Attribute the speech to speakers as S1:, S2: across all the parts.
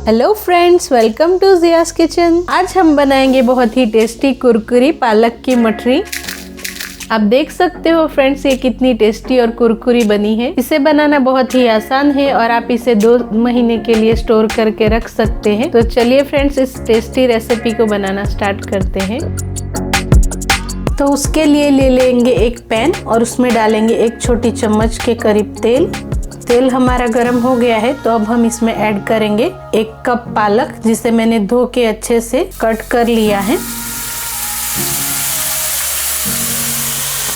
S1: Hello friends, welcome to Jiya's kitchen. आज हम बनाएंगे बहुत ही टेस्टी कुरकुरी पालक की मठरी। आप देख सकते हो फ्रेंड्स, ये कितनी टेस्टी और कुरकुरी बनी है। इसे बनाना बहुत ही आसान है और आप इसे 2 महीने के लिए स्टोर करके रख सकते हैं। तो चलिए फ्रेंड्स, इस टेस्टी रेसिपी को बनाना स्टार्ट करते हैं। तो उसके लिए ले लेंगे एक पैन और उसमें डालेंगे 1 छोटी चम्मच के करीब तेल। तेल हमारा गर्म हो गया है तो अब हम इसमें ऐड करेंगे 1 कप पालक, जिसे मैंने धो के अच्छे से कट कर लिया है।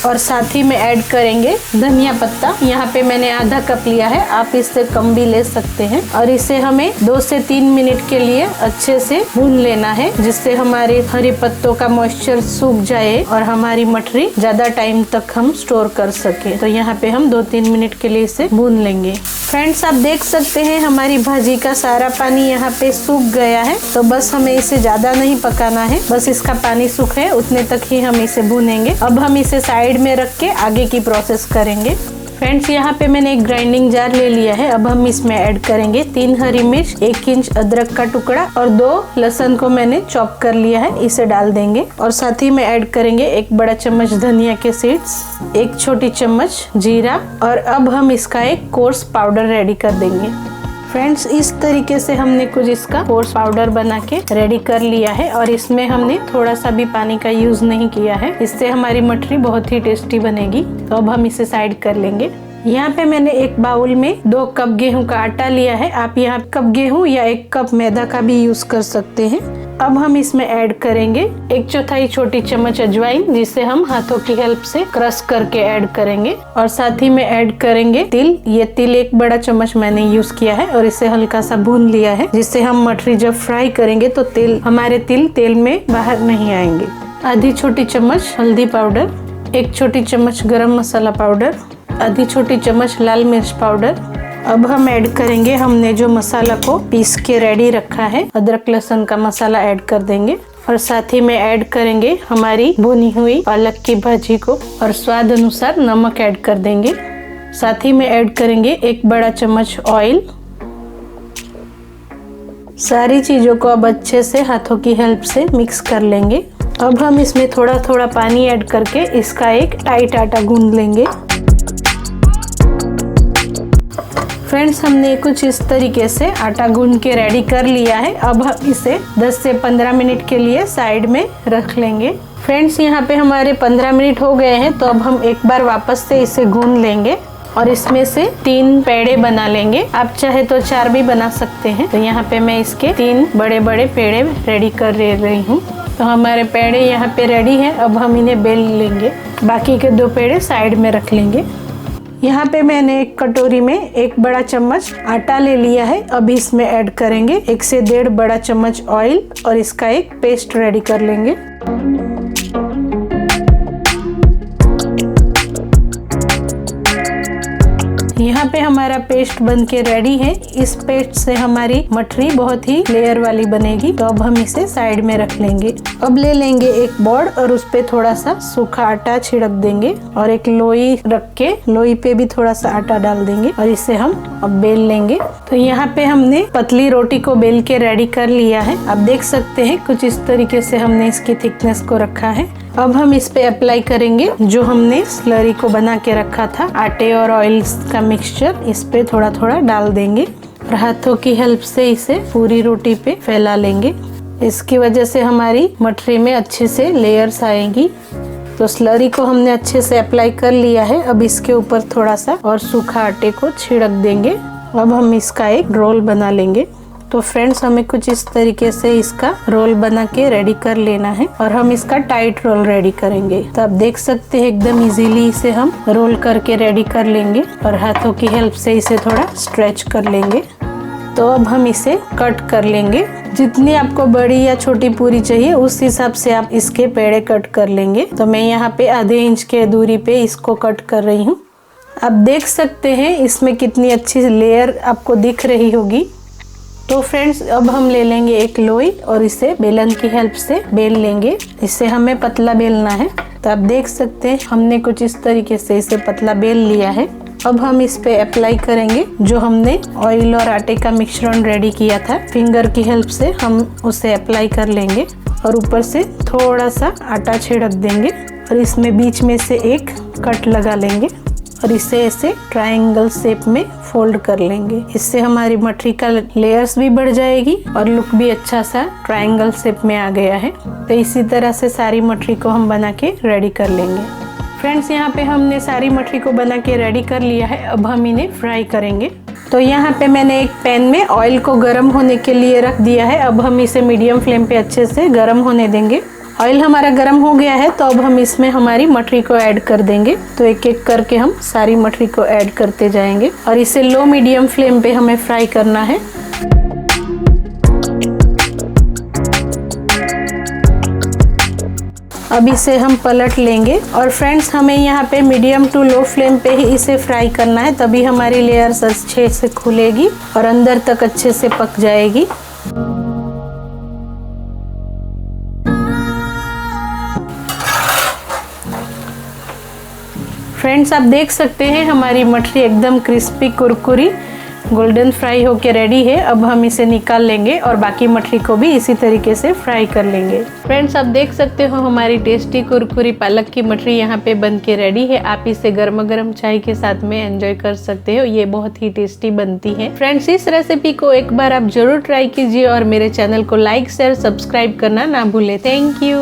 S1: और साथ ही में ऐड करेंगे धनिया पत्ता। यहाँ पे मैंने आधा कप लिया है, आप इससे कम भी ले सकते हैं। और इसे हमें 2 से 3 मिनट के लिए अच्छे से भून लेना है, जिससे हमारे हरी पत्तों का मॉइस्चर सूख जाए और हमारी मठरी ज्यादा टाइम तक हम स्टोर कर सके। तो यहाँ पे हम 2-3 मिनट के लिए इसे भून लेंगे। फ्रेंड्स, आप देख सकते हैं हमारी भाजी का सारा पानी यहाँ पे सूख गया है। तो बस हमें इसे ज्यादा नहीं पकाना है, बस इसका पानी सूखे उतने तक ही हम इसे भूनेंगे। अब हम इसे साइड में रख के आगे की प्रोसेस करेंगे। फ्रेंड्स, यहाँ पे मैंने एक ग्राइंडिंग जार ले लिया है। अब हम इसमें ऐड करेंगे 3 हरी मिर्च, 1 इंच अदरक का टुकड़ा और 2 लहसुन को मैंने चॉप कर लिया है, इसे डाल देंगे। और साथ ही में ऐड करेंगे 1 बड़ा चम्मच धनिया के सीड्स, 1 छोटी चम्मच जीरा। और अब हम इसका एक कोर्स पाउडर रेडी कर देंगे। फ्रेंड्स, इस तरीके से हमने कुछ इसका कोर्स पाउडर बना के रेडी कर लिया है और इसमें हमने थोड़ा सा भी पानी का यूज नहीं किया है। इससे हमारी मठरी बहुत ही टेस्टी बनेगी। तो अब हम इसे साइड कर लेंगे। यहाँ पे मैंने एक बाउल में 2 कप गेहूं का आटा लिया है। आप यहाँ कप गेहूं या 1 कप मैदा का भी यूज कर सकते हैं। अब हम इसमें ऐड करेंगे 1/4 छोटी चम्मच अजवाइन, जिसे हम हाथों की हेल्प से क्रश करके ऐड करेंगे। और साथ ही में ऐड करेंगे तिल। ये तिल 1 बड़ा चम्मच मैंने यूज किया है और इसे हल्का सा भून लिया है, जिससे हम मठरी जब फ्राई करेंगे तो हमारे तिल तेल में बाहर नहीं आएंगे। आधी छोटी चम्मच हल्दी पाउडर, 1 छोटी चम्मच गरम मसाला पाउडर, आधी छोटी चम्मच लाल मिर्च पाउडर। अब हम ऐड करेंगे हमने जो मसाला को पीस के रेडी रखा है, अदरक लहसुन का मसाला ऐड कर देंगे। और साथ ही में ऐड करेंगे हमारी भुनी हुई पालक की भाजी को और स्वाद अनुसार नमक ऐड कर देंगे। साथ ही में ऐड करेंगे 1 बड़ा चम्मच ऑयल। सारी चीजों को अब अच्छे से हाथों की हेल्प से मिक्स कर लेंगे। अब हम इसमें थोड़ा थोड़ा पानी ऐड करके इसका एक टाइट आटा गूंद लेंगे। फ्रेंड्स, हमने कुछ इस तरीके से आटा गूंद के रेडी कर लिया है। अब हम इसे 10 से 15 मिनट के लिए साइड में रख लेंगे। फ्रेंड्स, यहाँ पे हमारे 15 मिनट हो गए हैं। तो अब हम एक बार वापस से इसे गूंद लेंगे और इसमें से 3 पेड़े बना लेंगे। आप चाहे तो 4 भी बना सकते हैं। तो यहाँ पे मैं इसके 3 बड़े बड़े पेड़े रेडी कर रही हूँ। तो हमारे पेड़े यहाँ पे रेडी हैं। अब हम इन्हें बेल लेंगे। बाकी के 2 पेड़े साइड में रख लेंगे। यहाँ पे मैंने एक कटोरी में 1 बड़ा चम्मच आटा ले लिया है। अब इसमें ऐड करेंगे 1 से 1.5 बड़ा चम्मच ऑयल और इसका एक पेस्ट रेडी कर लेंगे। यहाँ पे हमारा पेस्ट बन के रेडी है। इस पेस्ट से हमारी मठरी बहुत ही लेयर वाली बनेगी। तो अब हम इसे साइड में रख लेंगे। अब ले लेंगे एक बोर्ड और उस पे थोड़ा सा सूखा आटा छिड़क देंगे और एक लोई रख के लोई पे भी थोड़ा सा आटा डाल देंगे और इसे हम अब बेल लेंगे। तो यहाँ पे हमने पतली रोटी को बेल के रेडी कर लिया है। आप देख सकते हैं कुछ इस तरीके से हमने इसकी थिकनेस को रखा है। अब हम इस पे अप्लाई करेंगे जो हमने स्लरी को बना के रखा था, आटे और ऑयल का मिक्सचर। इस पे थोड़ा थोड़ा डाल देंगे और हाथों की हेल्प से इसे पूरी रोटी पे फैला लेंगे। इसकी वजह से हमारी मठरी में अच्छे से लेयर्स आएगी। तो स्लरी को हमने अच्छे से अप्लाई कर लिया है। अब इसके ऊपर थोड़ा सा और सूखा आटे को छिड़क देंगे। अब हम इसका एक रोल बना लेंगे। तो फ्रेंड्स, हमें कुछ इस तरीके से इसका रोल बना के रेडी कर लेना है और हम इसका टाइट रोल रेडी करेंगे। तो आप देख सकते हैं एकदम इजीली इसे हम रोल करके रेडी कर लेंगे और हाथों की हेल्प से इसे थोड़ा स्ट्रेच कर लेंगे। तो अब हम इसे कट कर लेंगे। जितनी आपको बड़ी या छोटी पूरी चाहिए उस हिसाब से आप इसके पेड़े कट कर लेंगे। तो मैं यहाँ पे आधे इंच के दूरी पे इसको कट कर रही हूँ। आप देख सकते हैं इसमें कितनी अच्छी लेयर आपको दिख रही होगी। तो फ्रेंड्स, अब हम ले लेंगे एक लोई और इसे बेलन की हेल्प से बेल लेंगे। इससे हमें पतला बेलना है। तो आप देख सकते हैं हमने कुछ इस तरीके से इसे पतला बेल लिया है। अब हम इस पे अप्लाई करेंगे जो हमने ऑयल और आटे का मिश्रण रेडी किया था। फिंगर की हेल्प से हम उसे अप्लाई कर लेंगे और ऊपर से थोड़ा सा आटा छिड़क देंगे और इसमें बीच में से एक कट लगा लेंगे और इसे ऐसे ट्रायंगल शेप में फोल्ड कर लेंगे। इससे हमारी मठरी का लेयर्स भी बढ़ जाएगी और लुक भी अच्छा सा ट्रायंगल शेप में आ गया है। तो इसी तरह से सारी मठरी को हम बना के रेडी कर लेंगे। फ्रेंड्स, यहाँ पे हमने सारी मठरी को बना के रेडी कर लिया है। अब हम इन्हें फ्राई करेंगे। तो यहाँ पे मैंने एक पैन में ऑयल को गर्म होने के लिए रख दिया है। अब हम इसे मीडियम फ्लेम पे अच्छे से गर्म होने देंगे। ऑयल हमारा गर्म हो गया है तो अब हम इसमें हमारी मठरी को ऐड कर देंगे। तो एक एक करके हम सारी मठरी को ऐड करते जाएंगे और इसे लो मीडियम फ्लेम पे हमें फ्राई करना है। अब इसे हम पलट लेंगे और फ्रेंड्स, हमें यहाँ पे मीडियम टू लो फ्लेम पे ही इसे फ्राई करना है, तभी हमारी लेयर्स अच्छे से खुलेगी और अंदर तक अच्छे से पक जाएगी। फ्रेंड्स, आप देख सकते हैं हमारी मठरी एकदम क्रिस्पी कुरकुरी गोल्डन फ्राई होके रेडी है। अब हम इसे निकाल लेंगे और बाकी मठरी को भी इसी तरीके से फ्राई कर लेंगे। फ्रेंड्स, आप देख सकते हो हमारी टेस्टी कुरकुरी पालक की मठरी यहाँ पे बन के रेडी है। आप इसे गर्मा गर्म चाय के साथ में एंजॉय कर सकते हो। ये बहुत ही टेस्टी बनती है। फ्रेंड्स, इस रेसिपी को एक बार आप जरूर ट्राई कीजिए और मेरे चैनल को लाइक शेयर सब्सक्राइब करना ना भूले। Thank you.